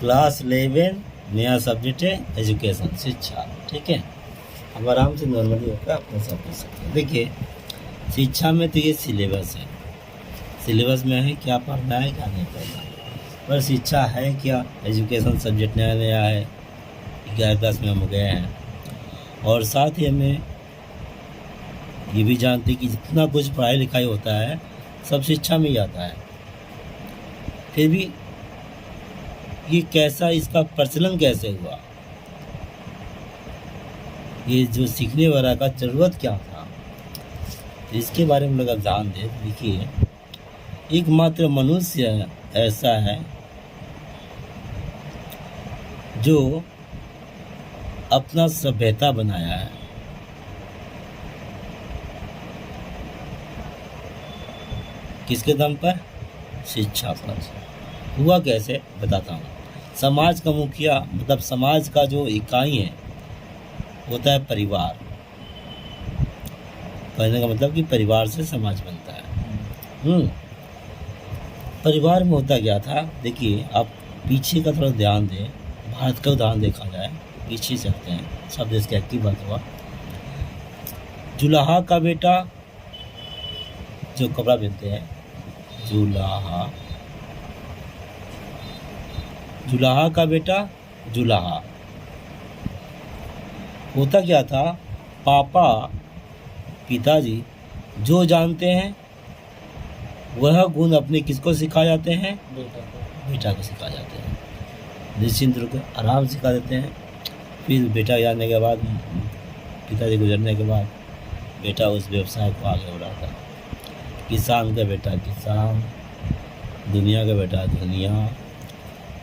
Class 11 नया subject है education, शिक्षा। ठीक है, अब आराम से नॉर्मली होकर अपना सब कर सकते हैं। देखिए शिक्षा में तो ये सिलेबस है, सिलेबस में है क्या पढ़ना है क्या नहीं पढ़ना, पर शिक्षा है क्या, एजुकेशन सब्जेक्ट नया नया है, 11 क्लास में हम गए हैं। और साथ ही हमें ये भी जानते हैं कि जितना कुछ पढ़ाई लिखाई होता है सब शिक्षा में ही आता है। फिर भी ये कैसा, इसका प्रचलन कैसे हुआ, ये जो सीखने वाला का ज़रूरत क्या था, तो इसके बारे में अगर ध्यान दें। देखिए एकमात्र मनुष्य ऐसा है जो अपना सभ्यता बनाया है। किसके दम पर? शिक्षा पर। हुआ कैसे बताता हूँ। समाज का मुखिया मतलब समाज का जो इकाई है होता है परिवार। कहने का मतलब कि परिवार से समाज बनता है। परिवार में होता क्या था, देखिए आप पीछे का थोड़ा ध्यान दें, भारत का उदाहरण देखा जाए, पीछे चलते हैं, सब देश का एक ही बात हुआ। जुलाहा का बेटा जो कपड़ा पहनते हैं, जुलाहा, जुलाहा का बेटा जुलाहा। होता क्या था, पापा पिताजी जो जानते हैं वह गुण अपने किसको सिखा जाते हैं? बेटा को सिखा जाते हैं। निश्चिंत रूप से आराम सिखा देते हैं। फिर बेटा जाने के बाद, पिताजी गुजरने के बाद बेटा उस व्यवसाय को आगे बढ़ाता है। किसान का बेटा किसान, दुनिया का बेटा दुनिया,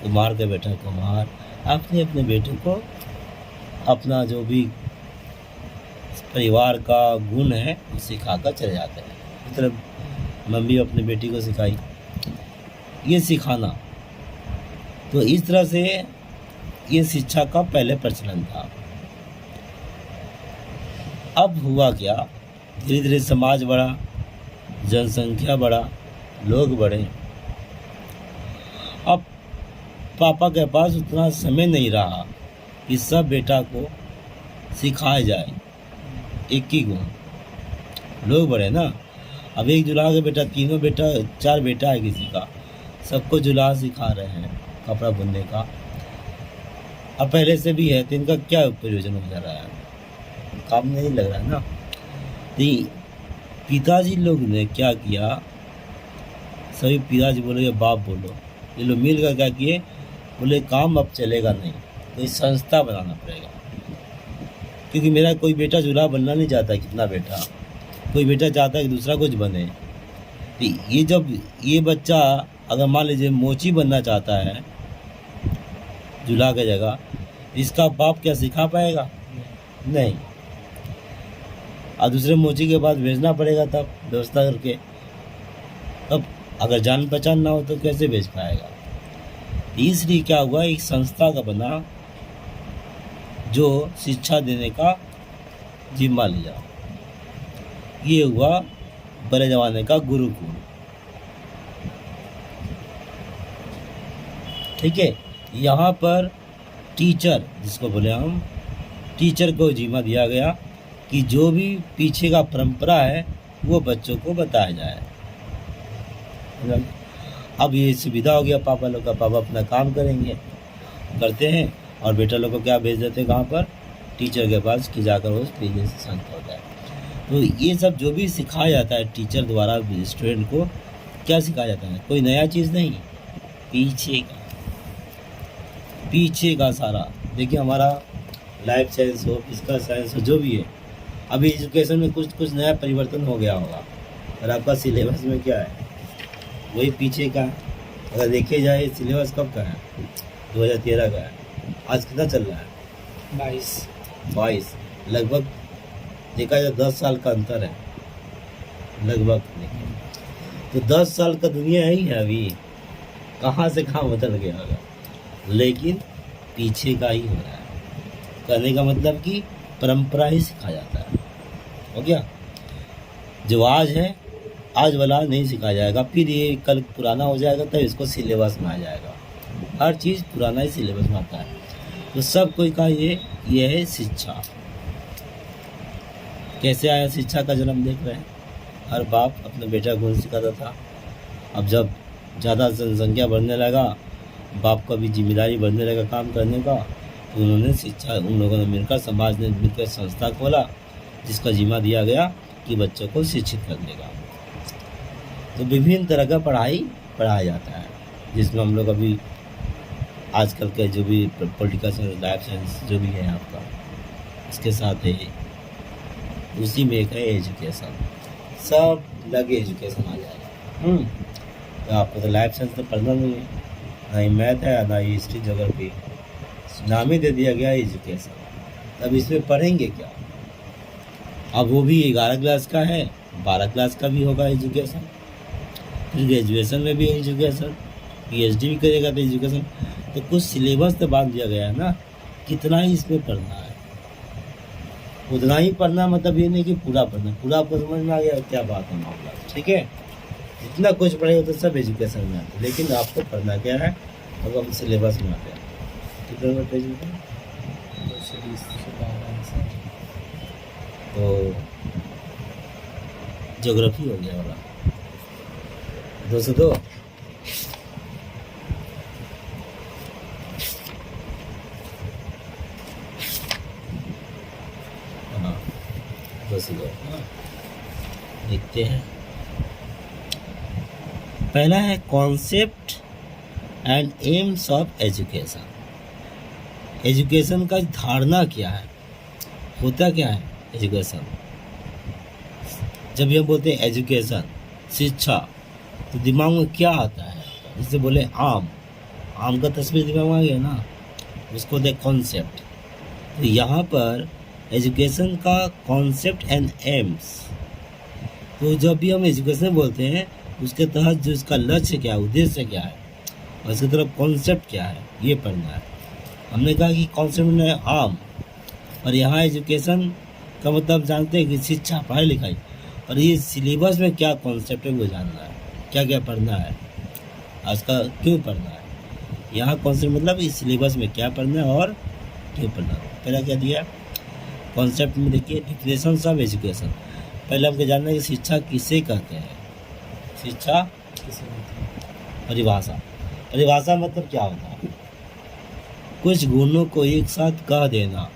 कुम्हार का बेटा कुम्हार, अपने अपने बेटे को अपना जो भी परिवार का गुण है वो सिखाकर चले जाते हैं। इस तरह मम्मी अपने बेटी को सिखाई, ये सिखाना। तो इस तरह से ये शिक्षा का पहले प्रचलन था। अब हुआ क्या, धीरे धीरे समाज बढ़ा, जनसंख्या बढ़ा, लोग बढ़े। अब पापा के पास उतना समय नहीं रहा कि सब बेटा को सिखाया जाए एक ही गुण। लोग बढ़े ना, अब एक जुलाहा का बेटा, तीनों बेटा, 4 बेटा है किसी का, सबको जुलाहा सिखा रहे हैं कपड़ा बुनने का। अब पहले से भी है तो इनका क्या प्रयोजन हो जा रहा है, काम नहीं लग रहा है ना। तो पिताजी लोग ने क्या किया, सभी पिताजी बोलो या बाप बोलो, ये लोग मिल कर क्या किए, बोले काम अब चलेगा नहीं, कोई संस्था बनाना पड़ेगा। क्योंकि मेरा कोई बेटा जुलाहा बनना नहीं चाहता, कितना बेटा, कोई बेटा चाहता है कि दूसरा कुछ बने। तो ये जब ये बच्चा अगर मान लीजिए मोची बनना चाहता है जुलाहा की जगह, इसका बाप क्या सिखा पाएगा? नहीं। और दूसरे मोची के बाद भेजना पड़ेगा, तब व्यवस्था करके। तब अगर जान पहचान ना हो तो कैसे भेज पाएगा? इसलिए क्या हुआ, एक संस्था का बना जो शिक्षा देने का जिम्मा लिया। ये हुआ बड़े जमाने का गुरुकुल। ठीक है, यहाँ पर टीचर, जिसको बोले हम, टीचर को जिम्मा दिया गया कि जो भी पीछे का परंपरा है वो बच्चों को बताया जाए। अब ये सुविधा हो गया पापा लोग का, पापा अपना काम करेंगे, करते हैं, और बेटा लोग को क्या भेज देते हैं, कहाँ पर? टीचर के पास, कि जाकर उस तरीके से शांत होता है। तो ये सब जो भी सिखाया जाता है टीचर द्वारा स्टूडेंट को, क्या सिखाया जाता है? कोई नया चीज़ नहीं, पीछे का सारा। देखिए हमारा लाइफ साइंस हो, फिजिकल साइंस हो, जो भी है, अभी एजुकेशन में कुछ नया परिवर्तन हो गया होगा। और आपका सिलेबस में क्या है, वही पीछे का। अगर देखे जाए सिलेबस कब का है, 2013 का है। आज कितना चल रहा है? 22। लगभग देखा जाए 10 साल का अंतर है लगभग। तो 10 साल का दुनिया ही है अभी, कहाँ से कहाँ बदल गया होगा, लेकिन पीछे का ही हो रहा है। कहने का मतलब कि परंपरा ही सिखाया जाता है। हो गया, जो आज है आज वाला नहीं सिखाया जाएगा, फिर ये कल पुराना हो जाएगा तब इसको सिलेबस में आ जाएगा। हर चीज़ पुराना ही सिलेबस में आता है। तो सब कोई का ये है शिक्षा। कैसे आया शिक्षा का जन्म देख रहे हैं। हर बाप अपने बेटा को गुण सिखाता था। अब जब ज़्यादा जनसंख्या बढ़ने लगा, बाप का भी जिम्मेदारी बढ़ने लगा काम करने का, तो उन्होंने शिक्षा, उन लोगों ने मिलकर, समाज ने मिलकर संस्था खोला जिसका जिम्मा दिया गया कि बच्चों को शिक्षित करने का। तो विभिन्न तरह का पढ़ाई पढ़ाया जाता है, जिसमें हम लोग अभी आजकल के जो भी पॉलिटिकल साइंस, लाइफ साइंस जो भी है आपका, इसके साथ है उसी में एक है एजुकेशन। सब लगे एजुकेशन आ जाएगा। तो आपको तो लाइफ साइंस तो पढ़ना नहीं है, ना ही मैथ है ना ही हिस्ट्री ज्योग्राफी, नाम ही दे दिया गया एजुकेशन। अब इसमें पढ़ेंगे क्या? अब वो भी 11 क्लास का है, 12 क्लास का भी होगा एजुकेशन, फिर ग्रेजुएशन में भी एजुकेशन, PhD भी करेगा तो एजुकेशन। तो कुछ सिलेबस तो बांध दिया गया है ना, कितना ही इसमें पढ़ना है, उतना ही पढ़ना। मतलब ये नहीं कि पूरा पढ़ना, पूरा आपको समझ में आ गया क्या बात है मामला, ठीक है। जितना कुछ पढ़ेगा तो सब एजुकेशन में आता है, लेकिन आपको पढ़ना क्या है, अब हम सिलेबस में आते हैं। कितने नंबर पेज में? तो ज्योग्राफी हो गया वाला 202। हाँ 202 देखते हैं। पहला है concept and AIIMS of education. Education का धारणा क्या है, होता क्या है एजुकेशन। जब हम बोलते हैं एजुकेशन, शिक्षा, तो दिमाग में क्या आता है? जैसे बोले आम का तस्वीर दिमाग में आ गया ना, उसको दे कॉन्सेप्ट। तो यहाँ पर एजुकेशन का कॉन्सेप्ट एंड एम्स। तो जब भी हम एजुकेशन बोलते हैं, उसके तहत जो इसका लक्ष्य क्या है, उद्देश्य क्या है, और इसकी तरफ कॉन्सेप्ट क्या है, ये पढ़ना है। हमने कहा कि कॉन्सेप्ट में आम, और यहाँ एजुकेशन का मतलब जानते हैं कि शिक्षा, पढ़ाई लिखाई, और ये सिलेबस में क्या कॉन्सेप्ट है वो जानना है, क्या क्या पढ़ना है, आज का क्यों पढ़ना है। यहाँ कॉन्सेप्ट मतलब इस सिलेबस में क्या पढ़ना है और क्यों पढ़ना है। पहला क्या दिया कॉन्सेप्ट में, देखिए डिफिनेशन ऑफ एजुकेशन। पहले हमको जानना है कि शिक्षा किसे कहते हैं। शिक्षा किसे कहते हैं, परिभाषा मतलब क्या होता है? कुछ गुणों को एक साथ कह देना,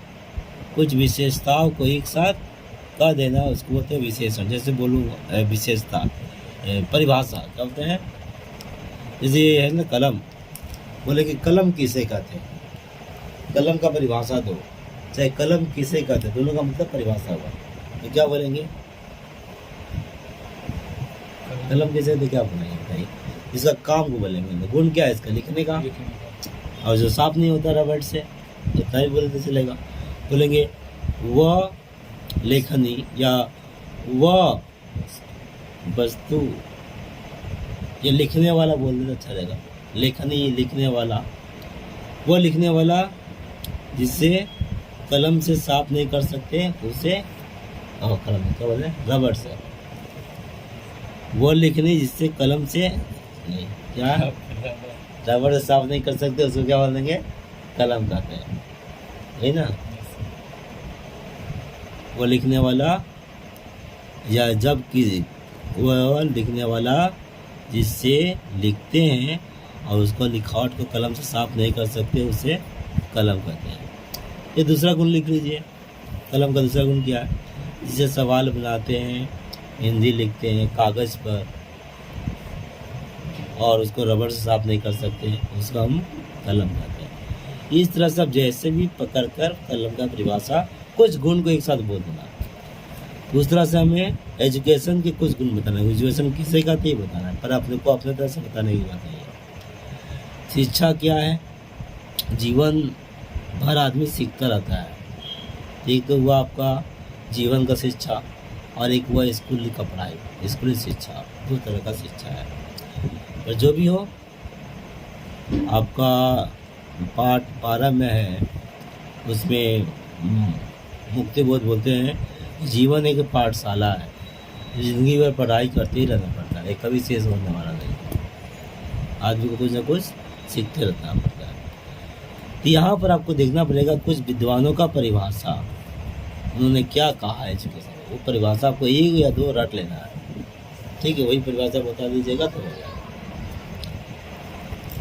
कुछ विशेषताओं को एक साथ कह देना, उसको बोलते हैं विशेषण। जैसे बोलूँ विशेषता, परिभाषा क्या बोलते हैं। जैसे ये है ना कलम, बोले कि कलम किसे कहते हैं, कलम का परिभाषा दो, चाहे कलम किसे कहते हैं, दोनों का मतलब परिभाषा होगा। तो क्या बोलेंगे, कलम किसे तो क्या बोलेंगे बताइए। इसका काम को बोलेंगे, गुण क्या है इसका, लिखने का, और जो साफ नहीं होता रबड़ से, इतना ही बोलते चलेगा। बोलेंगे वह लेखनी या वह वस्तु, ये लिखने वाला बोलने तो अच्छा रहेगा। लेखनी लिखने वाला, वो लिखने वाला जिससे कलम से साफ नहीं कर सकते उसे, और कलम क्या बोले, रबड़ से। वो लिखनी जिससे कलम से नहीं, क्या रबड़ से साफ नहीं कर सकते उसको क्या बोलेंगे, कलम कहते हैं, है ना। वो लिखने वाला, या जब कि वह लिखने वाला जिससे लिखते हैं और उसको लिखावट को कलम से साफ नहीं कर सकते उसे कलम कहते हैं। ये दूसरा गुण लिख लीजिए। कलम का दूसरा गुण क्या है, जिससे सवाल बनाते हैं, हिंदी लिखते हैं कागज़ पर, और उसको रबड़ से साफ नहीं कर सकते, उसको हम कलम कहते हैं। इस तरह से जैसे भी पकड़ कर कलम का परिभाषा, कुछ गुण को एक साथ बोल देना। उस तरह से हमें एजुकेशन के कुछ गुण बताना है। एजुकेशन किसे कहते हैं बताना है, पर अपने को अपने तरह से बताने की बात नहीं है। शिक्षा क्या है, जीवन भर आदमी सीखता रहता है। एक तो हुआ आपका जीवन का शिक्षा, और एक हुआ स्कूल का पढ़ाई, स्कूली शिक्षा। दो तरह का शिक्षा है। पर जो भी हो, आपका पाठ 12 में है, उसमें मुक्ति बोध बोलते हैं जीवन एक पाठशाला है, जिंदगी भर पढ़ाई करते ही रहना पड़ता है, कभी शेष होने वाला नहीं। आदमी को कुछ ना कुछ सीखते रहना पड़ता है। तो यहाँ पर आपको देखना पड़ेगा कुछ विद्वानों का परिभाषा, उन्होंने क्या कहा है एजुकेशन, वो परिभाषा आपको एक या दो रट लेना है, ठीक है, वही परिभाषा बता दीजिएगा तो हो जाएगा,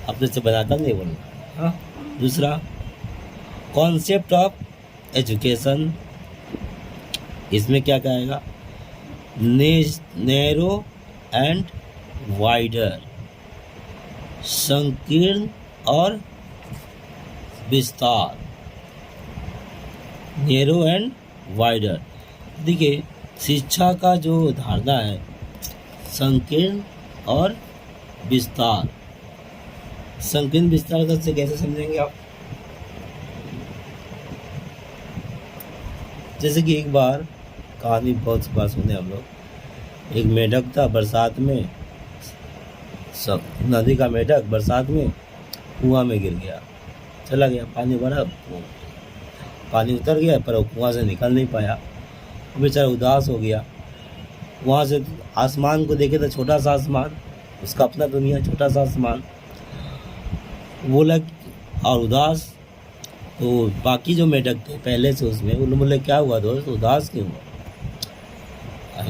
अपने से बनाकर नहीं बोलना। हाँ, दूसरा कॉन्सेप्ट ऑफ एजुकेशन, इसमें क्या कहेगा, नैरो एंड वाइडर, संकीर्ण और विस्तार, नैरो एंड वाइडर। देखिए शिक्षा का जो धारणा है संकीर्ण और विस्तार, संकीर्ण विस्तार से कैसे समझेंगे आप, जैसे कि एक बार कहानी बहुत बार सुने हम लोग, एक मेढक था बरसात में, सब नदी का मेढक बरसात में कुआं में गिर गया, चला गया, पानी भरा, पानी उतर गया पर वो कुआं से निकल नहीं पाया, बेचारा उदास हो गया। वहाँ से आसमान को देखे तो छोटा सा आसमान, उसका अपना दुनिया, छोटा सा आसमान, बोला और उदास। तो बाकी जो मेढक थे पहले से उसमें, उन्होंने बोले क्या हुआ दोस्त, उदास क्यों हुआ,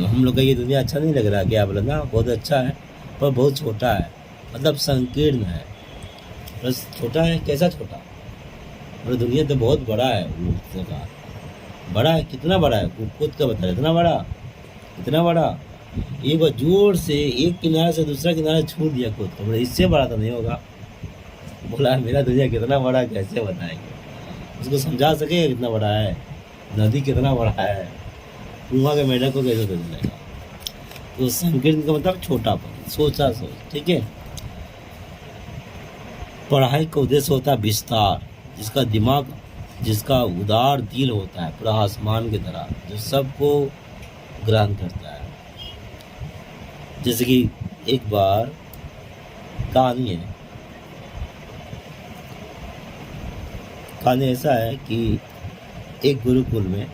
हम लोग का ये दुनिया अच्छा नहीं लग रहा क्या, बोला ना बहुत अच्छा है पर बहुत छोटा है, मतलब संकीर्ण है, बस छोटा है, कैसा छोटा, और दुनिया तो बहुत बड़ा है, उसने कहा बड़ा है, कितना बड़ा है, खुद का बता, इतना बड़ा, इतना बड़ा, एक बार जोर से एक किनारे से दूसरा किनारा छू दिया खुद को, बोला इससे बड़ा तो नहीं होगा, बोला मेरा दुनिया कितना बड़ा है कैसे बताएंगे, उसको समझा सके कितना बड़ा है, नदी कितना बड़ा है, कुआं के मेढक को कैसे समझ लेगा। तो संकीर्ण का मतलब छोटापन, सोचा सोच, ठीक है। पढ़ाई का उद्देश्य होता है विस्तार, जिसका दिमाग, जिसका उदार दिल होता है पूरा आसमान की तरह, जो सबको ग्रहण करता है। जैसे कि एक बार कहानी है, कहानी ऐसा है कि एक गुरुकुल में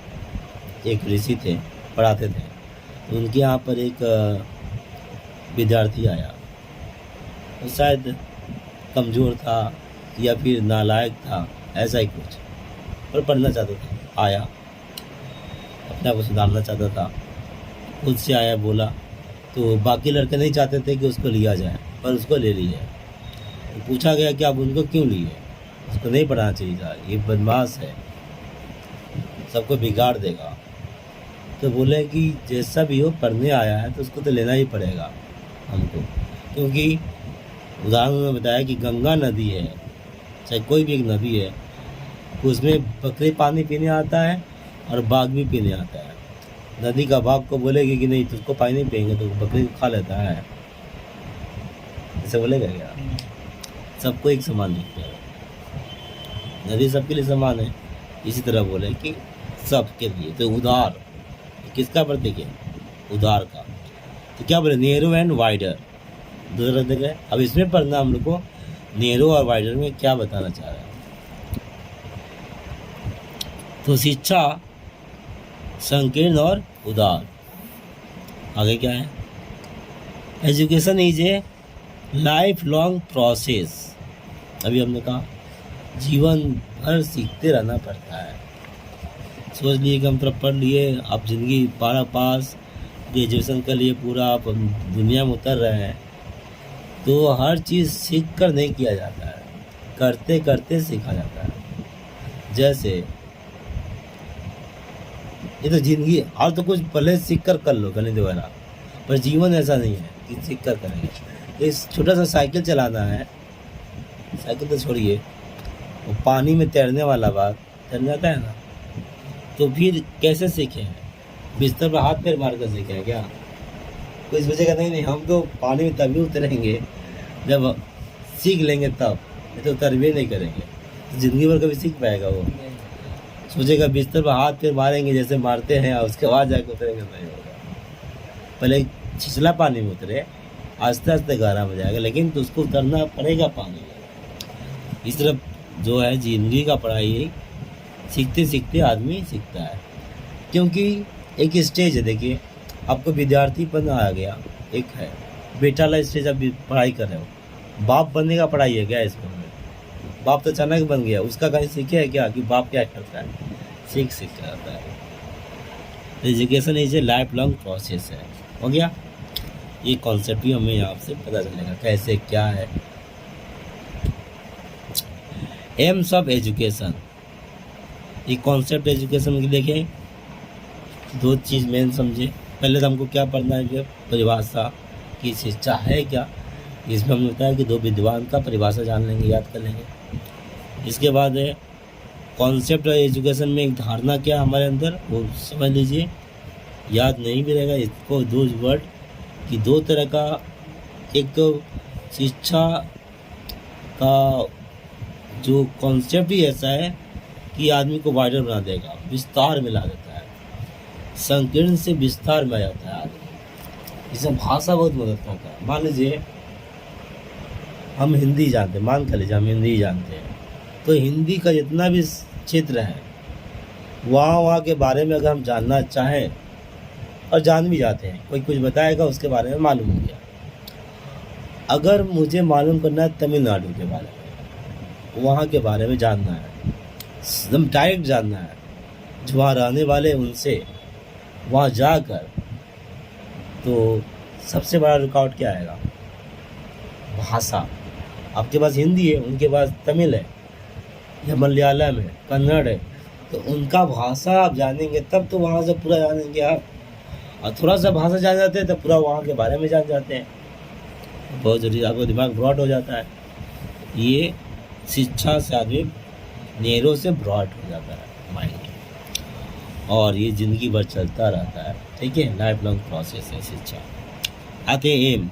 एक ऋषि थे, पढ़ाते थे, तो उनके यहाँ पर एक विद्यार्थी आया, वो शायद कमज़ोर था या फिर नालायक था, ऐसा ही कुछ, पर पढ़ना चाहता था, आया अपने आप को सुधारना चाहता था, खुद से आया, बोला, तो बाकी लड़के नहीं चाहते थे कि उसको लिया जाए, पर उसको ले लिया। तो पूछा गया कि आप उनको क्यों लिए, उसको नहीं पढ़ाना चाहिए था, ये बदमाश है, सबको बिगाड़ देगा। तो बोले कि जैसा भी हो पढ़ने आया है तो उसको तो लेना ही पड़ेगा हमको, क्योंकि उदाहरण में बताया कि गंगा नदी है, चाहे कोई भी एक नदी है, उसमें बकरी पानी पीने आता है और बाघ भी पीने आता है। नदी का बाघ को बोलेगी कि नहीं तुझको पानी नहीं पिएंगे, तो बकरी को खा लेता है, ऐसे बोलेगा क्या, सबको एक समान दिखता है, नदी सबके लिए समान है, इसी तरह बोले कि सबके लिए, तो उदार, किसका प्रतीक है, उदार का। तो क्या बोले, नैरो एंड वाइडर, दूसरा जगह। अब इसमें पढ़ना हम लोग को नैरो और वाइडर में क्या बताना चाह रहा है। तो शिक्षा संकीर्ण और उदार, आगे क्या है, education is a life long process, अभी हमने कहा जीवन भर सीखते रहना पड़ता है। सोच लिए कि हम तो पढ़ लिए, अब ज़िंदगी पारा पास, ग्रेजुएशन कर लिए पूरा, आप दुनिया में उतर रहे हैं, तो हर चीज़ सीख कर नहीं किया जाता है, करते करते सीखा जाता है। जैसे ये तो ज़िंदगी, और तो कुछ पहले सीख कर लो गणित वगैरह, पर जीवन ऐसा नहीं है कि सीख कर करेंगे। इस छोटा सा साइकिल चलाना है, साइकिल तो छोड़िए, वो पानी में तैरने वाला बात, तैर जाता है ना, तो फिर कैसे सीखे, बिस्तर पर हाथ पैर मार कर सीखे हैं क्या, कोई सोचेगा नहीं हम तो पानी में तभी उतरेंगे जब सीख लेंगे तब, नहीं तो उतर भी नहीं करेंगे, तो ज़िंदगी भर कभी सीख पाएगा वो, सोचेगा बिस्तर पर हाथ पैर मारेंगे जैसे मारते हैं और उसके बाद जाकर उतरेंगे, नहीं होगा। पहले छिछला पानी में उतरे, आस्ते आस्ते गहरा हो जाएगा, लेकिन तो उसको उतरना पड़ेगा पानी में। इस तरह जो है ज़िंदगी का पढ़ाई, सीखते सीखते आदमी सीखता है, क्योंकि एक स्टेज है, देखिए आपको विद्यार्थीपन आ गया, एक है बेटा वाला स्टेज, आप पढ़ाई कर रहे हो, बाप बनने का पढ़ाई है क्या स्कूल में? बाप तो अचानक बन गया, उसका कहीं सीखे है क्या कि बाप क्या करता है? सीख कर आता है। Education is a life long process है। हो गया, ये कॉन्सेप्ट भी हमें यहाँ से पता चलेगा कैसे क्या है। एम्स ऑफ एजुकेशन, ये कॉन्सेप्ट एजुकेशन की देखें, दो चीज़ मेन समझे। पहले तो हमको क्या पढ़ना है, जो परिभाषा की शिक्षा है क्या, इसमें हमने बताया कि दो विद्वान का परिभाषा जान लेंगे, याद कर लेंगे। इसके बाद है कॉन्सेप्ट ऑफ एजुकेशन में एक धारणा क्या हमारे अंदर, वो समझ लीजिए, याद नहीं भी रहेगा इसको, दो वर्ड कि दो तरह का, एक तो शिक्षा का जो कॉन्सेप्ट ही ऐसा है कि आदमी को वाइडर बना देगा, विस्तार में ला देता है, संकीर्ण से विस्तार में आ जाता है आदमी। इसमें भाषा बहुत मदद करता है। मान लीजिए हम हिंदी जानते हैं, मान कर लीजिए हम हिंदी जानते हैं, तो हिंदी का जितना भी क्षेत्र है वहाँ के बारे में अगर हम जानना चाहें, और जान भी जाते हैं, कोई कुछ बताएगा उसके बारे में मालूम हो गया। अगर मुझे मालूम करना है तमिलनाडु के बारे में, वहाँ के बारे में जानना है, एकदम डायरेक्ट जानना है, जो वहाँ रहने वाले उनसे, वहाँ जाकर, तो सबसे बड़ा रुकावट क्या आएगा? भाषा। आपके पास हिंदी है, उनके पास तमिल है या मलयालम है, कन्नड़ है, तो उनका भाषा आप जानेंगे तब तो वहाँ से पूरा जानेंगे आप। और थोड़ा सा भाषा जान जाते हैं तो पूरा वहाँ के बारे में जान जाते हैं, बहुत जल्दी आपका दिमाग ब्रॉड हो जाता है। ये शिक्षा से आदमी नेरों से ब्रॉड हो जाता है माइंड, और ये ज़िंदगी भर चलता रहता है। ठीक है, लाइफ लॉन्ग प्रोसेस है शिक्षा। आते हैं एम,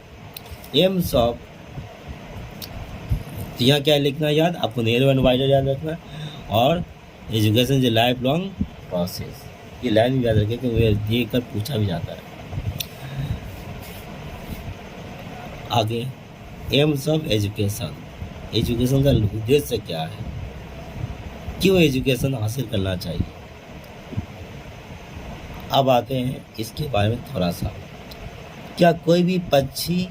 एम्स ऑफ, तो यहाँ क्या लिखना याद आपको, नेरो एंड वाइडर याद रखना, और education is life long process, ये लाइन भी याद रखें क्योंकि देख कर पूछा भी जाता है। आगे एम्स ऑफ एजुकेशन, एजुकेशन का उद्देश्य क्या है, क्यों एजुकेशन हासिल करना चाहिए। अब आते हैं इसके बारे में थोड़ा सा। क्या कोई भी पक्षी,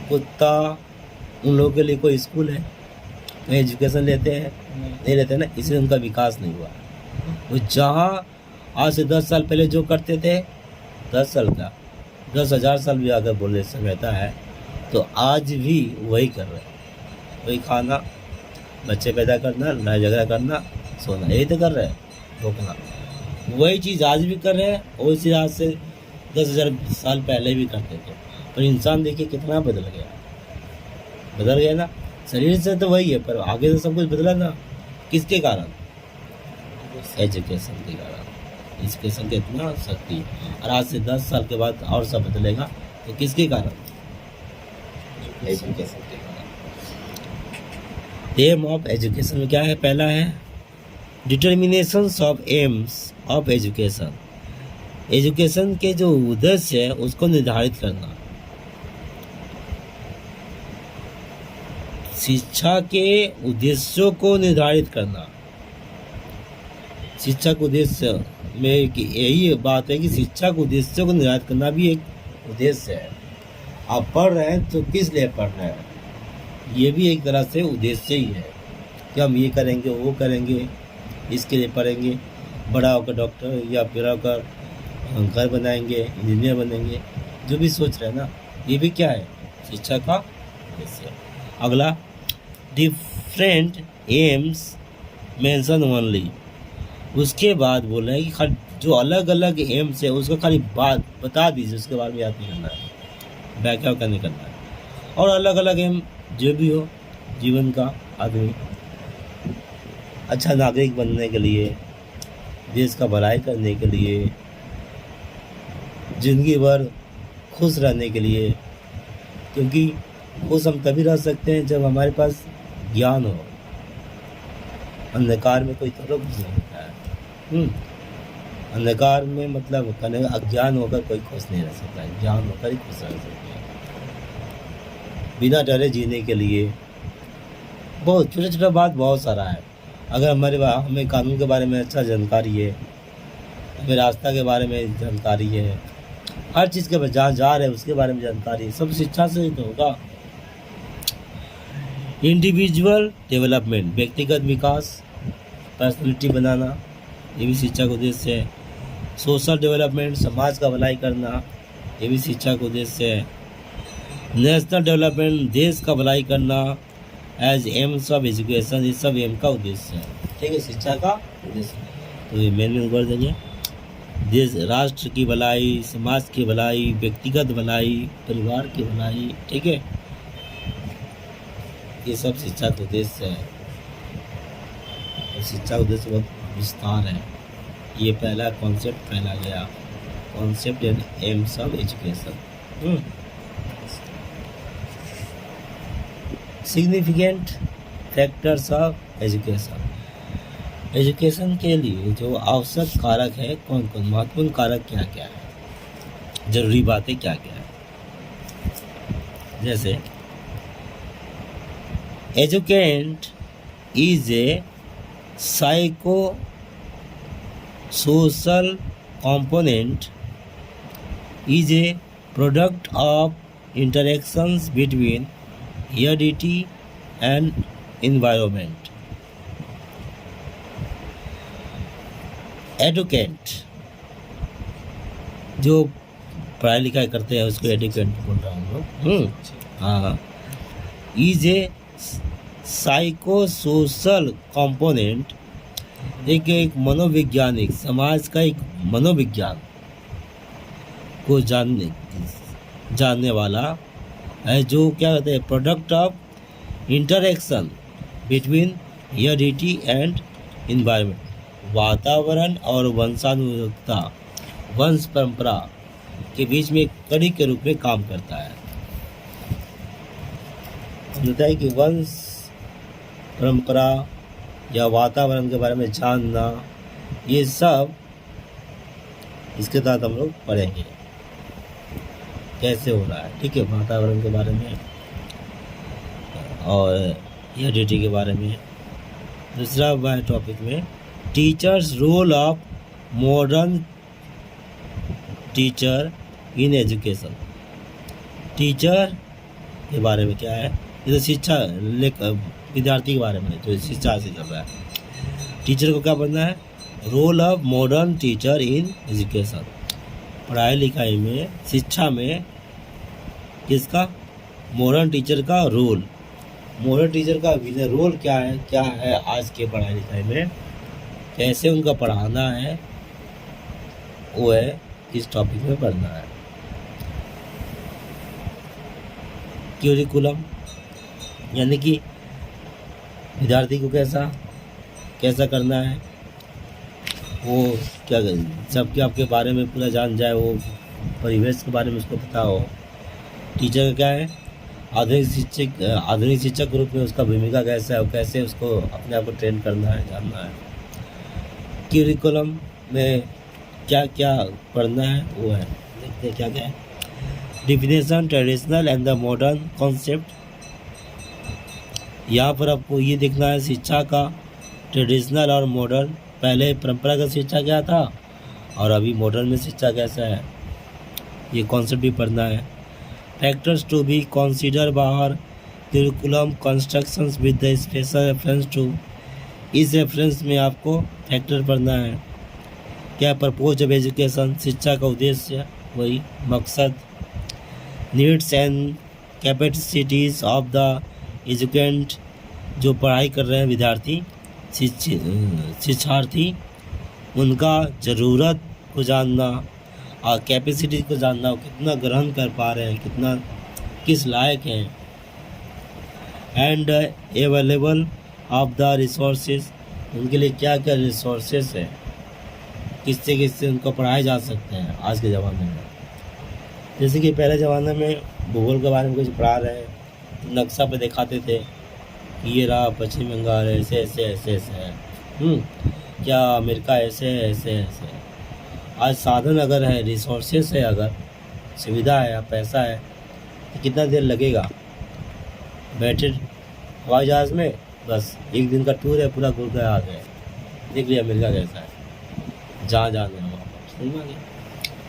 कुत्ता, उन लोगों के लिए कोई स्कूल है, वो एजुकेशन लेते हैं? नहीं लेते ना, इसलिए उनका विकास नहीं हुआ। वो जहाँ आज से 10 साल पहले जो करते थे, 10 साल का 10,000 साल भी अगर बोले समझता है, तो आज भी वही कर रहे हैं। वही खाना, बच्चे पैदा करना, लड़ाई झगड़ा करना, सोना, यही तो कर रहे हैं, भोगना। वही चीज़ आज भी कर रहे हैं, वही चीज़ आज से 10,000 साल पहले भी करते थे। पर इंसान देखिए कितना बदल गया, बदल गया ना। शरीर से तो वही है, पर आगे से सब कुछ बदला ना। किसके कारण? एजुकेशन के कारण। एजुकेशन की इतना शक्ति, और आज से 10 साल के बाद और सब बदलेगा, तो किसके कारण? एजुकेशन के कारण। एम ऑफ एजुकेशन में क्या है? पहला है determinations of aims of education, education के जो उद्देश्य है उसको निर्धारित करना। शिक्षा के उद्देश्यों को निर्धारित करना। शिक्षा के उद्देश्य में यही बात है कि शिक्षा के उद्देश्यों को निर्धारित करना भी एक उद्देश्य है। आप पढ़ रहे हैं तो किस लिए पढ़ रहे हैं, ये भी एक तरह से उद्देश्य ही है कि हम ये करेंगे, वो करेंगे, इसके लिए पढ़ेंगे, बड़ा होकर डॉक्टर या बड़ा होकर घर बनाएंगे, इंजीनियर बनेंगे, जो भी सोच रहे हैं ना, ये भी क्या है? शिक्षा का उद्देश्य। अगला डिफरेंट एम्स मेंशन ओनली, उसके बाद बोल रहे हैं कि खाली जो अलग अलग एम्स है उसको खाली बात बता दीजिए, उसके बाद में याद नहीं करना है, व्याख्या करने करना है। और अलग अलग एम जो भी हो जीवन का, आदमी अच्छा नागरिक बनने के लिए, देश का भलाई करने के लिए, जिंदगी भर खुश रहने के लिए, क्योंकि खुश हम तभी रह सकते हैं जब हमारे पास ज्ञान हो। अंधकार में कोई तलक नहीं होता है। अंधकार में मतलब कहने अज्ञान होकर कोई खुश नहीं रह सकता है, ज्ञान होकर ही खुश रह सकते हैं। बिना डरे जीने के लिए बहुत छोटा छोटा बात बहुत सारा है। अगर हमें कानून के बारे में अच्छा जानकारी है, हमें रास्ता के बारे में जानकारी है, हर चीज़ के जहाँ जा रहे हैं उसके बारे में जानकारी, सब शिक्षा से ही तो होगा। इंडिविजुअल डेवलपमेंट, व्यक्तिगत विकास, पर्सनैलिटी बनाना, ये भी शिक्षा का उद्देश्य है। सोशल डेवलपमेंट, समाज का भलाई करना, ये भी शिक्षा का उद्देश्य है। नेशनल डेवलपमेंट, देश का भलाई करना, एज एम्स ऑफ एजुकेशन, ये सब एम का उद्देश्य है। ठीक है, शिक्षा का उद्देश्य। तो ये मेन कर देंगे, देश राष्ट्र की भलाई, समाज की भलाई, व्यक्तिगत भलाई, परिवार की भलाई। ठीक है, ये सब शिक्षा का उद्देश्य है। और शिक्षा का उद्देश्य बहुत विस्तार है। ये पहला कॉन्सेप्ट पहला गया, concept and AIIMS of education. Significant factors of education, education के लिए जो आवश्यक कारक है कौन कौन, महत्वपूर्ण कारक क्या क्या है, जरूरी बातें क्या क्या है। जैसे educand is a psycho social component, is a product of interactions between heredity and environment. Educant, जो पढ़ाई लिखाई करते हैं उसको एडुकेंट बोल रहा हूँ लोग। हाँ, is a psycho social component, एक मनोवैज्ञानिक, समाज का एक मनोविज्ञान को जानने वाला है, जो क्या कहते हैं, product of interaction between heredity and environment, वातावरण और वंशानुगतता, वंश परंपरा के बीच में एक कड़ी के रूप में काम करता है। होता है कि वंश परंपरा या वातावरण के बारे में जानना, ये सब इसके तहत हम लोग पढ़ेंगे कैसे हो रहा है। ठीक है, वातावरण के बारे में और हेरिडिटी के बारे में। दूसरा टॉपिक में teachers role of modern teacher in education, teacher के बारे में क्या है, ये तो शिक्षा विद्यार्थी के बारे में जो शिक्षा से चल रहा है। टीचर को क्या बनना है, role of modern teacher in education, पढ़ाई लिखाई में, शिक्षा में किसका, मॉडर्न टीचर का रोल, मॉडर्न टीचर का रोल क्या है आज के पढ़ाई लिखाई में, कैसे उनका पढ़ाना है, वो है इस टॉपिक में पढ़ना है। क्यूरिकुलम, यानी कि विद्यार्थी को कैसा करना है, वो क्या सबके आपके बारे में पूरा जान जाए, वो परिवेश के बारे में उसको पता हो। टीचर का क्या है, आधुनिक शिक्षक के रूप में उसका भूमिका कैसा है, कैसे उसको अपने आप को ट्रेन करना है, जानना है। क्यूरिकुलम में क्या क्या पढ़ना है वो है, देखते हैं क्या क्या है। Definition, traditional and the modern concept, यहाँ पर आपको ये देखना है शिक्षा का ट्रेडिशनल और मॉडर्न, पहले परंपरागत शिक्षा क्या था और अभी मॉडर्न में शिक्षा कैसा है, ये कॉन्सेप्ट भी पढ़ना है। फैक्टर्स टू बी कंसीडर बाहर curriculum constructions with the special reference to, इस रेफरेंस में आपको फैक्टर पढ़ना है। क्या पर्पोज ऑफ एजुकेशन, शिक्षा का उद्देश्य, वही मकसद। Needs and capacities of the educand, जो पढ़ाई कर रहे हैं विद्यार्थी शिक्षार्थी, उनका ज़रूरत को जानना और कैपेसिटी को जानना, वो कितना ग्रहण कर पा रहे हैं, कितना किस लायक हैं। And available of the resources, उनके लिए क्या क्या रिसोर्सेज है, किससे उनको पढ़ाए जा सकते हैं आज के ज़माने में। जैसे कि पहले ज़माने में भूगोल के बारे में कुछ पढ़ा रहे हैं, नक्शा पे दिखाते थे कि ये रहा पश्चिम बंगाल, ऐसे ऐसे ऐसे ऐसे है, क्या अमेरिका ऐसे है ऐसे ऐसे है। आज साधन अगर है, रिसोर्सेस है, अगर सुविधा है, पैसा है, तो कितना देर लगेगा, बैठे हवाई जहाज़ में बस एक दिन का टूर है, पूरा घूर कर आ गए, देख लिया अमेरिका कैसा है, जहाँ जाना है वहाँ पर,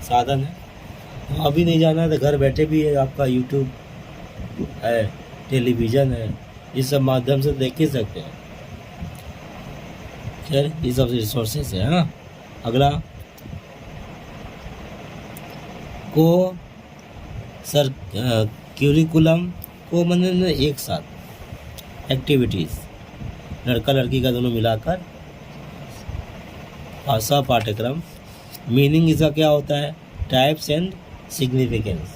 साधन है। वहाँ भी नहीं जाना है तो घर बैठे भी है, आपका यूट्यूब है, टेलीविज़न है, इस सब माध्यम से देख ही सकते हैं। खैर ये सब रिसोर्सेस है। हाँ, अगला को सर क्यूरिकुलम को मतलब एक साथ एक्टिविटीज़, लड़का लड़की का दोनों मिलाकर भाषा पाठ्यक्रम। मीनिंग इसका क्या होता है, टाइप्स एंड सिग्निफिकेंस,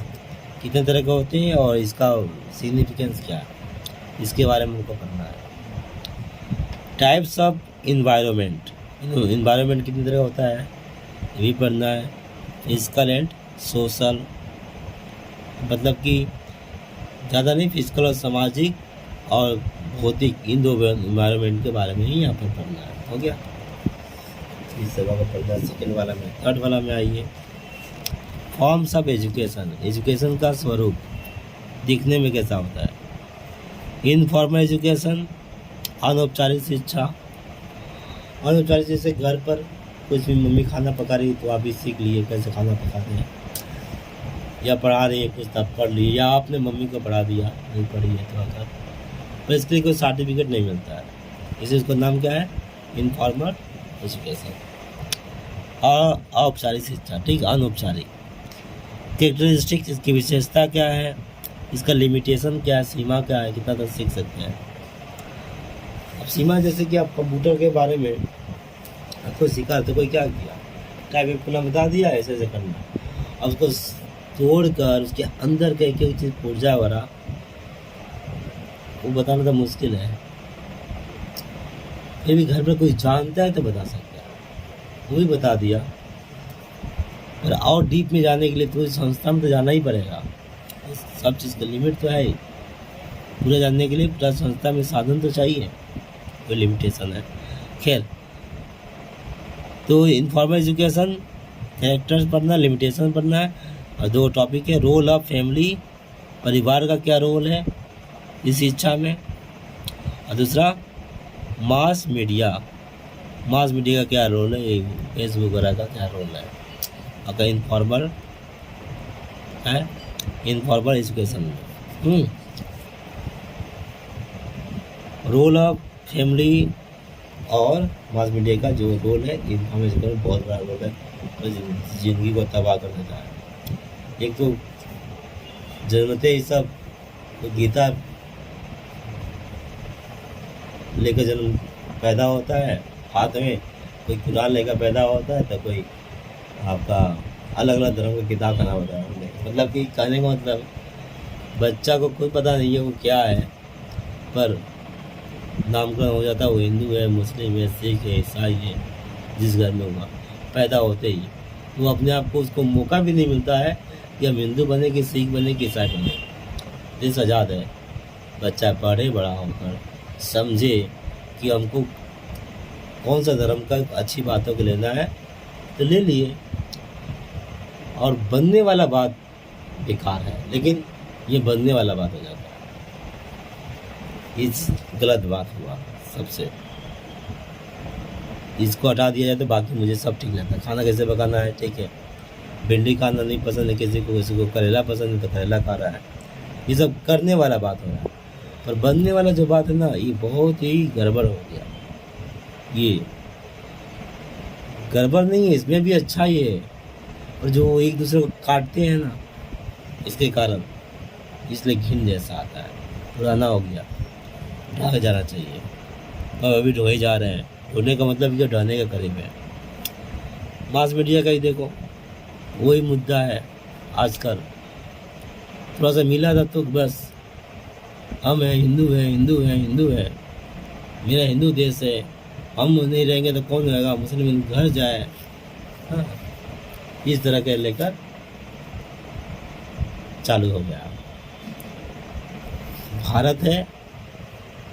कितने तरह के होते हैं और इसका सिग्निफिकेंस क्या है, इसके बारे में हमको पढ़ना है। टाइप्स ऑफ इन्वायरमेंट, इन्वायरमेंट कितनी तरह होता है ये भी पढ़ना है। फिजिकल एंड सोशल, मतलब कि ज़्यादा नहीं, फिजिकल और सामाजिक और भौतिक, इन दो इन्वायरमेंट के बारे में ही यहाँ पर पढ़ना है। हो गया, इस जगह का पढ़ना। सेकेंड वाला में, थर्ड वाला में आइए, फॉर्म्स ऑफ एजुकेशन, एजुकेशन का स्वरूप दिखने में कैसा होता है। इनफॉर्मल एजुकेशन, अनौपचारिक शिक्षा। अनौपचारिक जैसे घर पर कुछ भी मम्मी खाना पका रही तो आप भी सीख लिए कैसे खाना पकाते हैं, या पढ़ा रही है कुछ तब पढ़ लिए, या आपने मम्मी को पढ़ा दिया, नहीं पढ़ी है तो अगर, पर इसके लिए कोई सर्टिफिकेट नहीं मिलता है, इसे इसका नाम क्या है, इनफॉर्मल एजुकेशन। और औपचारिक शिक्षा, ठीक, अनौपचारिक। कैरेक्टरिस्टिक, इसकी विशेषता क्या है, इसका लिमिटेशन क्या है, सीमा क्या है, कितना तक सीख सकते हैं। अब सीमा जैसे कि आप कंप्यूटर के बारे में आपको सिखा तो कोई क्या किया, टाइप अपना बता दिया ऐसे ऐसे करना, अब उसको तोड़कर उसके अंदर का एक एक चीज़ पुर्जा भरा वो बताना तो मुश्किल है। फिर भी घर पर कोई जानता है तो बता सकता है, वो भी बता दिया। पर और डीप में जाने के लिए तो संस्था में तो जाना ही पड़ेगा, सब चीज़ का लिमिट तो है ही। पूरा जानने के लिए पूरा संस्था में साधन तो चाहिए, कोई लिमिटेशन है। खैर, तो इनफॉर्मल एजुकेशन, कैरेक्टर्स पढ़ना, लिमिटेशन पढ़ना है, और दो टॉपिक है, रोल ऑफ फैमिली, परिवार का क्या रोल है इस शिक्षा में, और दूसरा मास मीडिया, मास मीडिया का क्या रोल है, फेसबुक वगैरह का क्या रोल है। अगर इनफॉर्मल है, इनफॉर्मल एजुकेशन में रोल ऑफ फैमिली और मास मीडिया का जो रोल है, इनफॉर्मल एजुकेशन में बहुत बड़ा रोल है और ज़िंदगी को तबाह कर देता है। एक तो जन्मते ही सब तो गीता लेकर जन्म पैदा होता है हाथ में, कोई कुरान लेकर पैदा होता है, तो कोई आपका अलग अलग धर्म का किताब खाना होता है। मतलब कि कहने का मतलब बच्चा को खुद पता नहीं है वो क्या है, पर नामकरण हो जाता है वो हिंदू है, मुस्लिम है, सिख है, ईसाई है, जिस घर में हुआ पैदा होते ही वो अपने आप को, उसको मौका भी नहीं मिलता है कि हम हिंदू बने कि सिख बने कि ईसाई बने। देश आज़ाद है, बच्चा पढ़े, बड़ा होकर समझे कि हमको कौन सा धर्म का अच्छी बातों को लेना है तो ले लिए, और बनने वाला बात बेकार है, लेकिन ये बनने वाला बात हो जाता है, इस गलत बात हुआ सबसे। इसको हटा दिया जाए तो बाकी मुझे सब ठीक लगता है। खाना कैसे पकाना है, ठीक है, भिंडी खाना नहीं पसंद है किसी को करेला पसंद है तो करेला खा रहा है, ये सब करने वाला बात हो रहा है। पर बनने वाला जो बात है ना, ये बहुत ही गड़बड़ हो गया। ये गड़बड़ नहीं है, इसमें भी अच्छा ही है, और जो एक दूसरे को काटते हैं ना इसके कारण, इसलिए घिन जैसा आता है, पुराना हो गया, ढहा जाना चाहिए। और अभी ढोए जा रहे हैं, ढोने का मतलब ये ढहने के करीब है। मास मीडिया का ही देखो, वही मुद्दा है आजकल, थोड़ा सा मिला था तो बस हम हैं, हिंदू है, हिंदू है, हिंदू है, मेरा हिंदू देश है, हम नहीं रहेंगे तो कौन रहेगा, मुस्लिम घर जाए, हाँ, इस तरह के लेकर चालू हो गया। भारत है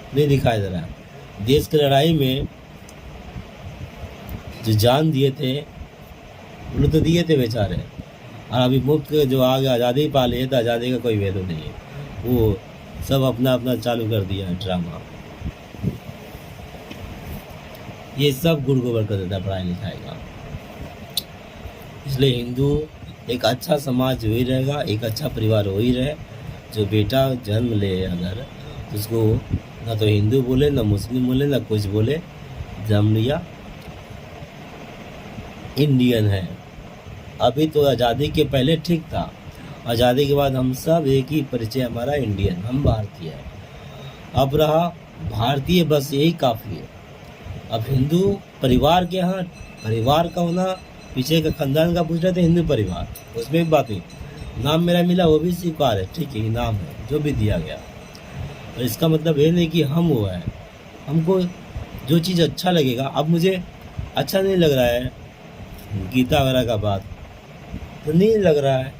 नहीं दिखाई दे रहा है। देश की लड़ाई में जो जान दिए थे उन्हें तो दिए थे बेचारे, और अभी मुफ्त जो आगे आज़ादी पा लिए तो आज़ादी का कोई वैल्यू नहीं है, वो सब अपना अपना चालू कर दिया है ड्रामा। ये सब गुड़ गोबर कर देता है पढ़ाई लिखाई का। इसलिए हिंदू एक अच्छा समाज वही रहेगा, एक अच्छा परिवार वही रहे। जो बेटा जन्म ले अगर, तो उसको ना तो हिंदू बोले, ना मुस्लिम बोले, ना कुछ बोले, जन्म लिया इंडियन है। अभी तो आज़ादी के पहले ठीक था, आज़ादी के बाद हम सब एक ही परिचय हमारा इंडियन, हम भारतीय है। अब रहा भारतीय, बस यही काफ़ी है। अब हिंदू परिवार के यहाँ परिवार का होना, पीछे का खानदान का पूछ रहे थे, हिंदू परिवार, उसमें भी बात हुई। नाम मेरा मिला वो भी स्वीकार है, ठीक है, नाम है जो भी दिया गया। और इसका मतलब ये नहीं कि हम वो है, हमको जो चीज़ अच्छा लगेगा। अब मुझे अच्छा नहीं लग रहा है गीता वगैरह का बात, तो नहीं लग रहा है।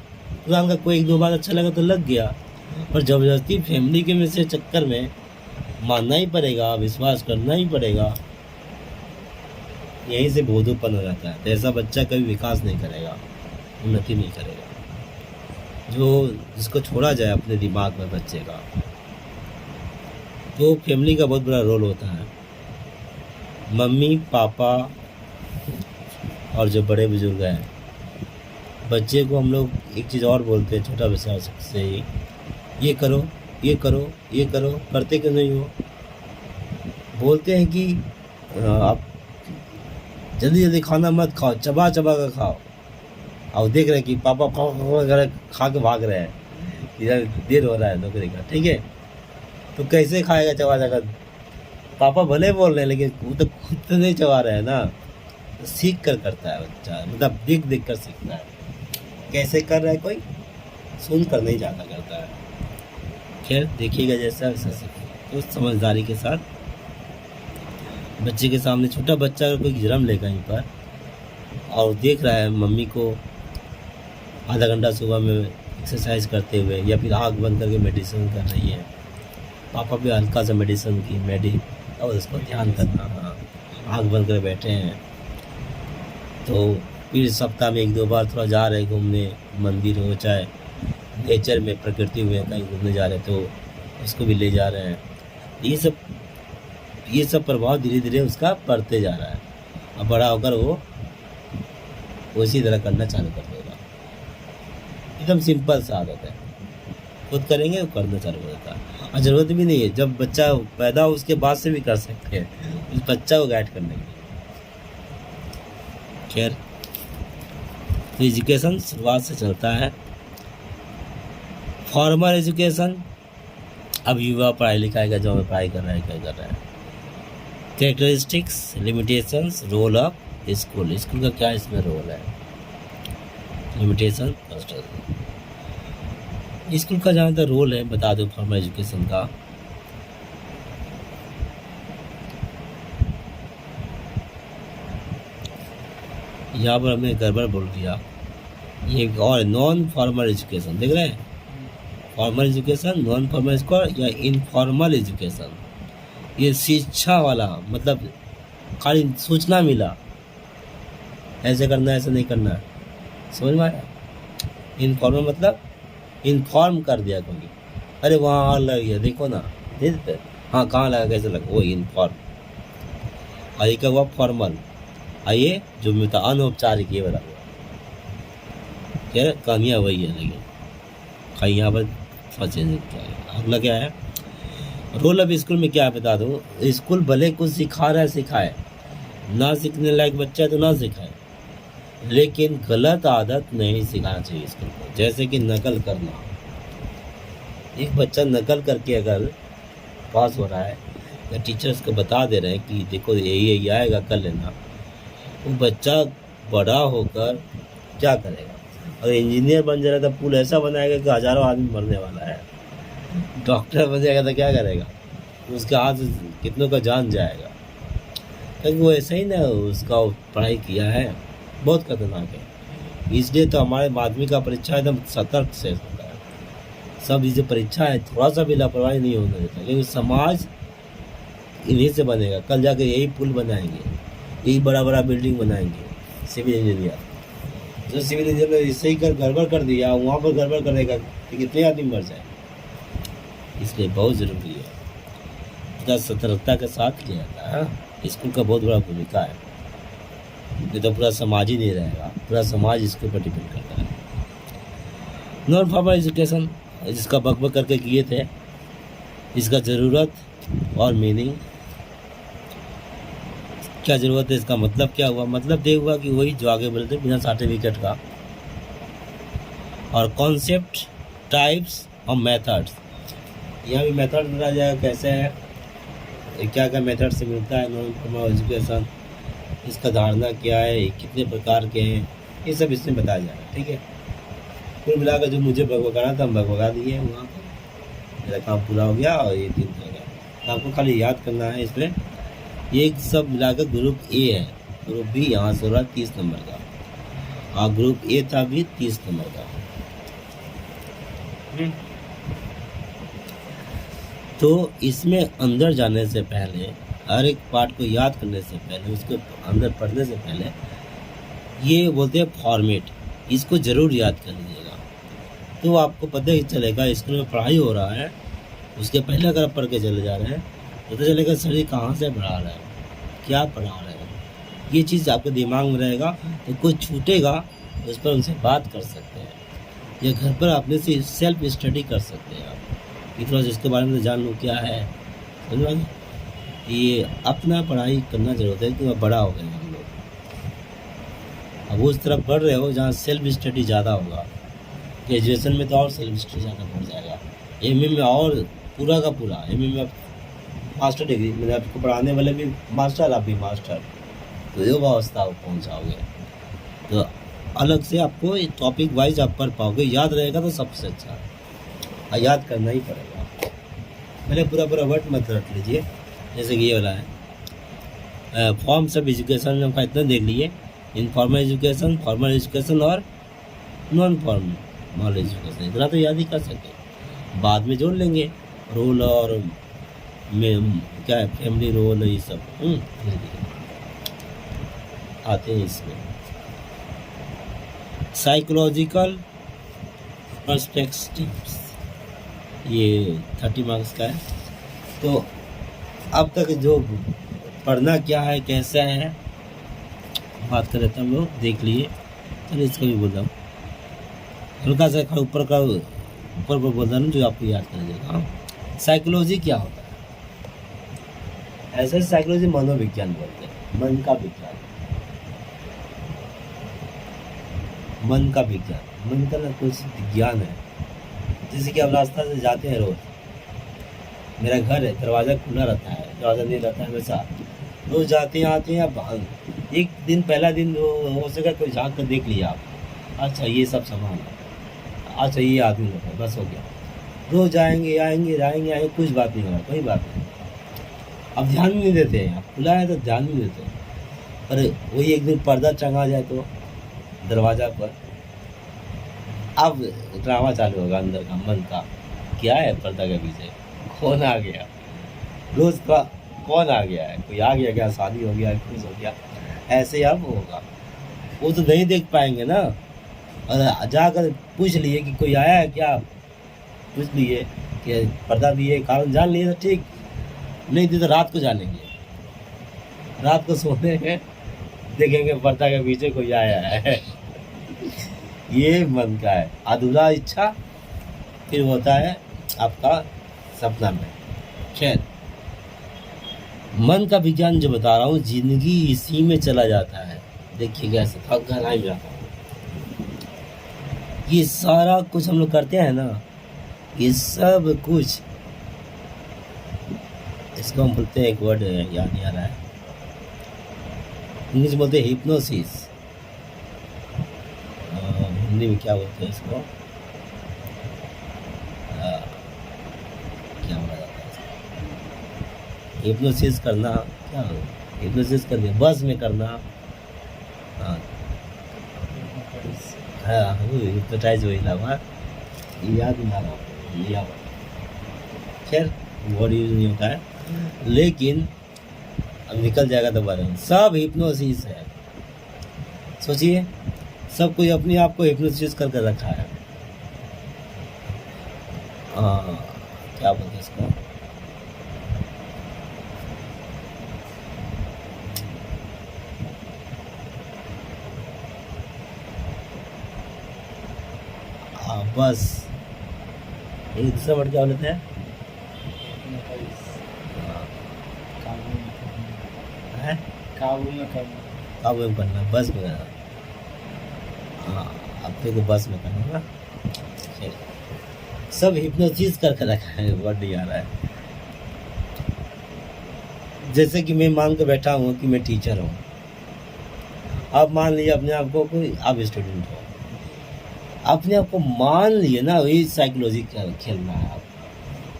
कुरान का कोई एक दो बात अच्छा लगा तो लग गया, पर ज़बरदस्ती फैमिली के में से चक्कर में मानना ही पड़ेगा, विश्वास करना ही पड़ेगा। यहीं से बोधोपन हो जाता है। तो ऐसा बच्चा कभी विकास नहीं करेगा, उन्नति नहीं करेगा। जिसको छोड़ा जाए अपने दिमाग में बच्चे का, तो फैमिली का बहुत बड़ा रोल होता है। मम्मी पापा और जो बड़े बुजुर्ग हैं, बच्चे को हम लोग एक चीज़ और बोलते हैं छोटा बच्चा से ही, ये करो ये करो ये करो, करते क्यों नहीं हो। बोलते हैं कि आप जल्दी जल्दी खाना मत खाओ, चबा चबा कर खाओ। और देख रहे हैं कि पापा वगैरह खा के भाग रहे हैं, इधर देर हो रहा है नौकरी का, ठीक है, तो कैसे खाएगा चबा चबा। पापा भले बोल रहे हैं लेकिन वो तो खुद तो नहीं चबा रहे हैं ना। तो सीख कर करता है बच्चा, मतलब देख देख कर सीखता है। कैसे कर रहा है कोई, सुन कर नहीं ज़्यादा करता है। खैर देखिएगा जैसा वैसा सीखे, तो समझदारी के साथ बच्चे के सामने। छोटा बच्चा अगर कोई जन्म लेगा यहीं पर और देख रहा है मम्मी को आधा घंटा सुबह में एक्सरसाइज करते हुए, या फिर आँख बंद करके मेडिसिन कर रही है, पापा भी हल्का सा मेडिसिन की और उसको ध्यान करना, हाँ आँख बंद कर बैठे हैं, तो फिर सप्ताह में एक दो बार थोड़ा जा रहे घूमने, मंदिर हो चाहे नेचर में प्रकृति में कहीं घूमने जा रहे हैं, तो उसको भी ले जा रहे हैं। ये सब प्रभाव धीरे धीरे उसका बढ़ते जा रहा है। अब बड़ा होकर वो उसी तरह करना चालू कर देगा। एकदम सिंपल सा आदत है, खुद करेंगे वो करना चालू कर देता है। और ज़रूरत भी नहीं है, जब बच्चा पैदा हो उसके बाद से भी कर सकते हैं उस बच्चा को गाइड करने के लिए। खैर तो एजुकेशन शुरुआत से चलता है। फॉर्मल एजुकेशन, अब युवा पढ़ाई लिखाई का जो हमें पढ़ाई कर रहा है, क्या कर रहा है। Characteristics, limitations, role of school, school का क्या इसमें रोल है। लिमिटेशन, स्कूल का जहाँ तक रोल है बता दो फॉर्मल एजुकेशन का। यहाँ पर हमने गड़बड़ बोल दिया। ये और नॉन फॉर्मल एजुकेशन देख रहे हैं, formal education, non formal education या इनफॉर्मल एजुकेशन। ये शिक्षा वाला मतलब खाली सूचना मिला, ऐसे करना ऐसे नहीं करना, समझ में आया। इनफॉर्मल मतलब इन्फॉर्म कर दिया कोई, अरे वहाँ आग लग गया देखो ना, देते हाँ कहाँ लगा कैसे लगा, वो इनफॉर्म। और ये क्या हुआ फॉर्मल, आइए जो मिलता अनौपचारिक, ये बता क्या कहानियाँ वही है, लेकिन कहीं यहाँ पर फंसे क्या अगला क्या है। रोल अब स्कूल में क्या है बता दूँ। स्कूल भले कुछ सिखा रहा है सिखाए, ना सीखने लायक बच्चा है तो ना सिखाए, लेकिन गलत आदत नहीं सिखाना चाहिए स्कूल को। जैसे कि नकल करना, एक बच्चा नकल करके अगर पास हो रहा है या टीचर्स को बता दे रहे हैं कि देखो यही आएगा कर लेना, वो बच्चा बड़ा होकर क्या करेगा। और इंजीनियर बन जाएगा तो पुल ऐसा बनाएगा कि हज़ारों आदमी मरने वाला है। डॉक्टर बन जाएगा तो क्या करेगा, उसके हाथ कितनों का जान जाएगा, क्योंकि वो ऐसा ही ना उसका पढ़ाई किया है। बहुत खतरनाक है। इसलिए तो हमारे माध्यमिक का परीक्षा एकदम सतर्क से होता है। सब ये जो परीक्षा है थोड़ा सा भी लापरवाही नहीं होने देता, क्योंकि समाज इन्हीं से बनेगा। कल जाकर यही पुल बनाएंगे, यही बड़ा बड़ा बिल्डिंग बनाएंगे सिविल इंजीनियर। जो सिविल इंजीनियर ने इससे ही कर गड़बड़ कर दिया, वहाँ पर गड़बड़ करेगा तो कितने आदमी मर जाए। इसलिए बहुत ज़रूरी है, इतना सतर्कता के साथ किया जाता है। स्कूल का बहुत बड़ा भूमिका है, नहीं तो पूरा समाज ही नहीं रहेगा, पूरा समाज इसके ऊपर डिपेंड करता है। नॉन फॉर्मल एजुकेशन जिसका बकबक करके किए थे, इसका ज़रूरत और मीनिंग क्या, ज़रूरत है इसका मतलब क्या हुआ, मतलब ये हुआ कि वही जो आगे बोलते बिना सर्टिफिकेट का। और कॉन्सेप्ट, टाइप्स और मेथड्स, यहाँ भी मेथड बताया जाएगा कैसे है, क्या क्या मेथड से मिलता है नॉन फॉर्मल एजुकेशन, इसका धारणा क्या है, कितने प्रकार के हैं, ये सब इसमें बताया जाएगा। ठीक है, कुल मिलाकर जो मुझे भगवगाना था हम भगवगा दिए वहाँ पर, मेरा काम पूरा हो गया और ये 3 हो गया। तो आपको खाली याद करना है इसमें, ये सब मिलाकर ग्रुप ए है, ग्रुप बी यहाँ से हो रहा है 30 नंबर का, और ग्रुप ए था भी 30 नंबर का। तो इसमें अंदर जाने से पहले, हर एक पार्ट को याद करने से पहले, उसको अंदर पढ़ने से पहले, ये बोलते हैं फॉर्मेट, इसको ज़रूर याद कर लीजिएगा। तो आपको पता ही चलेगा स्कूल में पढ़ाई हो रहा है, उसके पहले अगर आप पढ़ के चले जा रहे हैं तो पता चलेगा सर ये कहाँ से पढ़ा रहा है, क्या पढ़ा रहा है, ये चीज़ आपके दिमाग में रहेगा। तो कुछ छूटेगा उस पर उनसे बात कर सकते हैं, या घर पर अपने से सेल्फ स्टडी कर सकते हैं आप, कि थोड़ा सा इसके बारे में जान लो क्या है, समझ में। ये अपना पढ़ाई करना जरूरत है, क्योंकि बड़ा हो गए हम लोग, अब उस तरफ बढ़ रहे हो जहाँ सेल्फ स्टडी ज़्यादा होगा। ग्रेजुएशन में तो और सेल्फ स्टडी ज़्यादा बढ़ जाएगा, एमए में और पूरा का पूरा, एमए में आप मास्टर डिग्री, मतलब आपको पढ़ाने वाले भी मास्टर, आप भी मास्टर, तो ये अवस्था आप पहुँच जाओगे। तो अलग से आपको टॉपिक वाइज आप पढ़ पाओगे, याद रहेगा तो सबसे अच्छा, और याद करना ही पड़ेगा। पहले पूरा वर्ड मत रख लीजिए, जैसे कि ये वाला है फॉर्म्स ऑफ एजुकेशन, हम इतना देख लिए, इनफॉर्मल एजुकेशन, फॉर्मल एजुकेशन और नॉन फॉर्मल एजुकेशन, इतना तो याद ही कर सकते, बाद में जोड़ लेंगे रोल और में क्या है, फैमिली रोल, ये सब आते हैं इसमें। साइकोलॉजिकल पर्सपेक्टिव्स, ये 30 मार्क्स का है। तो अब तक जो पढ़ना क्या है, कैसा है, बात कर लेते हैं हम लोग, देख लिए। चलिए इसका भी बोल रहा हूँ, हल्का सा ऊपर बोल रहा हूँ जो आपको याद कर लीजिएगा। साइकोलॉजी क्या होता है? ऐसे साइकोलॉजी मनोविज्ञान बोलते हैं, मन का विज्ञान, मन का विज्ञान, मन का ना कुछ विज्ञान है। जैसे कि आप रास्ता से जाते हैं रोज, मेरा घर है, दरवाज़ा खुला रहता है, दरवाज़ा नहीं रहता है हमेशा, रोज जाते हैं आते हैं, आप एक दिन पहला दिन हो सका कोई झाँक कर देख लिया आप, अच्छा ये सब सामान है, अच्छा ये आदमी लोग है, बस हो गया। रोज आएंगे आएंगे, कुछ बात नहीं होगा, कोई बात नहीं, अब ध्यान भी नहीं देते हैं, आप खुला है तो ध्यान भी नहीं देते हैं। अरे वही एक दिन पर्दा टंगा जाए तो दरवाज़ा पर, अब ड्रामा चालू होगा अंदर का, मन का, क्या है पर्दा के पीछे, कौन आ गया, रोज का कौन आ गया है, कोई आ गया क्या, शादी हो गया, कुछ हो गया, ऐसे अब होगा। वो तो नहीं देख पाएंगे ना, और जाकर पूछ लिए कि कोई आया है क्या, पूछ लिए कि पर्दा दिए, कारण जान लिए तो ठीक, नहीं दिए तो रात को जानेंगे, रात को सोने में देखेंगे पर्दा के पीछे कोई आया है। ये मन का है, अधूरा इच्छा फिर होता है आपका सपना में। खैर, मन का विज्ञान जो बता रहा हूँ, जिंदगी इसी में चला जाता है। देखिए कैसे थक गहराई में जाता हूँ, ये सारा कुछ हम लोग करते हैं ना, ये सब कुछ, इसको हम बोलते हैं, एक वर्ड याद नहीं आ रहा है, इंग्लिश बोलते हैं हिप्नोसिस, हिंदी में क्या बोलते हैं इसको, क्या बोला जाता है इसको, हिप्नोसिस करना, क्या हिप्नोसिस कर दिया, बस में करना, हाँ हिप्नोटाइज वही लगा, याद नहीं आ रहा, खैर वर्ड यूज नहीं होता है, लेकिन अब निकल जाएगा दोबारा। सब हिप्नोसिस है, सोचिए सब कोई अपने आप को हिप्नोसिस कर कर रखा है। क्या बोलते हैं इसको, बस। एक दूसरा वर्ड क्या बोलते हैं? है काबू में करना। काबू में करना, बस में करना। हाँ, अपने को बस में करना ना। खैर, सब हिप्नोसिस करके रखा है, वर्ड नहीं आ रहा है। जैसे कि मैं मान के बैठा हूँ कि मैं टीचर हूँ। आप मान लीजिए अपने आप को कोई, आप स्टूडेंट हो, अपने आप को मान लिए ना, वही साइकोलॉजी खेल रहा है। आप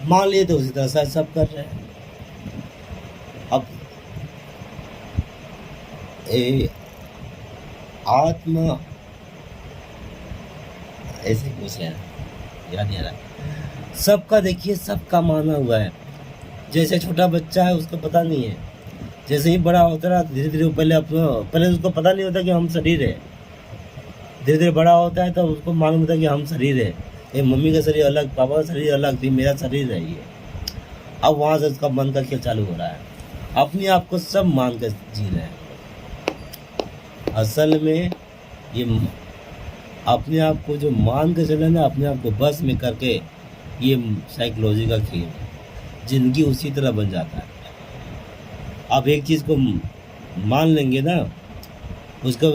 मान लिए तो उसी तरह से सब कर रहे हैं। अब आत्मा ऐसे कुछ है, याद नहीं आ रहा। सबका देखिए, सबका माना हुआ है। जैसे छोटा बच्चा है, उसको पता नहीं है, जैसे ही बड़ा होता है धीरे धीरे पहले उसको पता नहीं होता कि हम शरीर है। धीरे धीरे बड़ा होता है तो उसको मालूम होता है कि हम शरीर है। ये मम्मी का शरीर अलग, पापा का शरीर अलग, भी मेरा शरीर है ये। अब वहाँ से उसका मन का खेल चालू हो रहा है, अपने आप को सब मान कर जी रहे हैं। असल में ये अपने आप को जो मान के चले ना, अपने आप को बस में करके, ये साइकोलॉजी का खेल है। जिंदगी उसी तरह बन जाता है। आप एक चीज़ को मान लेंगे ना, उसको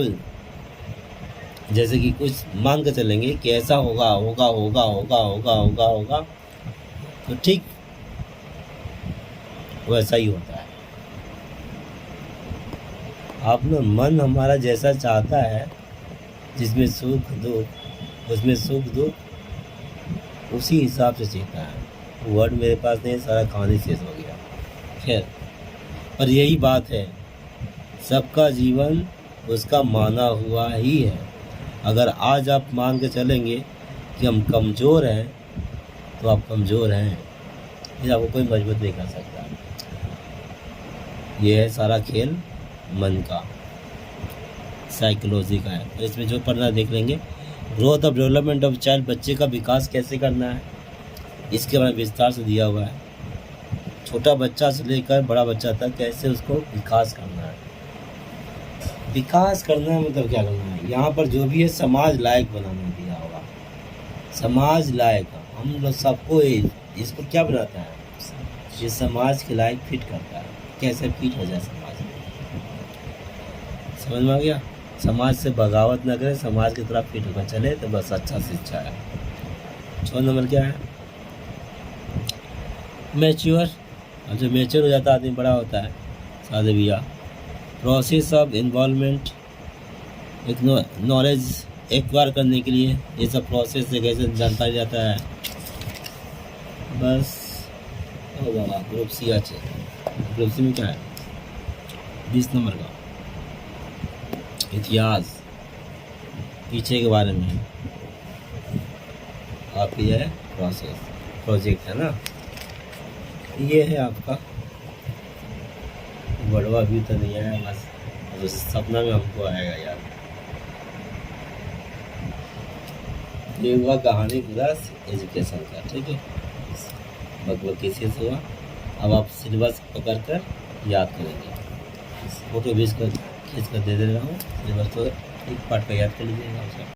जैसे कि कुछ मान के चलेंगे कि ऐसा होगा होगा होगा होगा होगा होगा होगा, तो ठीक वैसा ही होता है। आप ना, मन हमारा जैसा चाहता है, जिसमें सुख दुख, उसमें सुख दुख उसी हिसाब से जीता है। वर्ड मेरे पास नहीं, सारा कहानी शेष हो गया। खैर, पर यही बात है, सबका जीवन उसका माना हुआ ही है। अगर आज आप मान के चलेंगे कि हम कमज़ोर हैं, तो आप कमज़ोर हैं, फिर आपको कोई मजबूत नहीं कर सकता। ये है सारा खेल मन का, साइकोलॉजी का है। तो इसमें जो पढ़ना देख लेंगे, growth of development of child, बच्चे का विकास कैसे करना है, इसके बारे में विस्तार से दिया हुआ है। छोटा बच्चा से लेकर बड़ा बच्चा तक कैसे उसको विकास करना है। विकास करना मतलब क्या करना है, यहाँ पर जो भी है समाज लायक बनाना दिया होगा। समाज लायक, हम लोग सबको इसको क्या बनाता है, ये समाज के लायक फिट करता है। कैसे फिट हो जाए समाज में, समझ में आ गया? समाज से बगावत ना करे, समाज की तरफ फिट होकर चले, तो बस अच्छा शिक्षा है। 6 नंबर क्या है, मैच्योर। और जो मैच्योर हो जाता है आदमी, बड़ा होता है, शादी ब्याह, प्रोसेस ऑफ इन्वॉल्वमेंट, एक नॉलेज एक्वायर करने के लिए, ये सब प्रोसेस से कैसे जानता जाता है। बस हो गया। ग्रुप सी अच्छे, ग्रुप सी में क्या है, 20 नंबर का इतिहास, पीछे के बारे में आपकी है प्रोसेस, प्रोजेक्ट है ना। ये है आपका बड़वा भी तो नहीं आया, बस तो सपना में हमको आएगा यार। ये हुआ कहानी पूरा एजुकेशन का, ठीक है, बकबक किसी से हुआ। अब आप सिलेबस पकड़ कर याद करेंगे, फोटो भेज कर खींच कर दे रहा हूँ। सिलेबस तो एक पार्ट का याद कर लीजिएगा।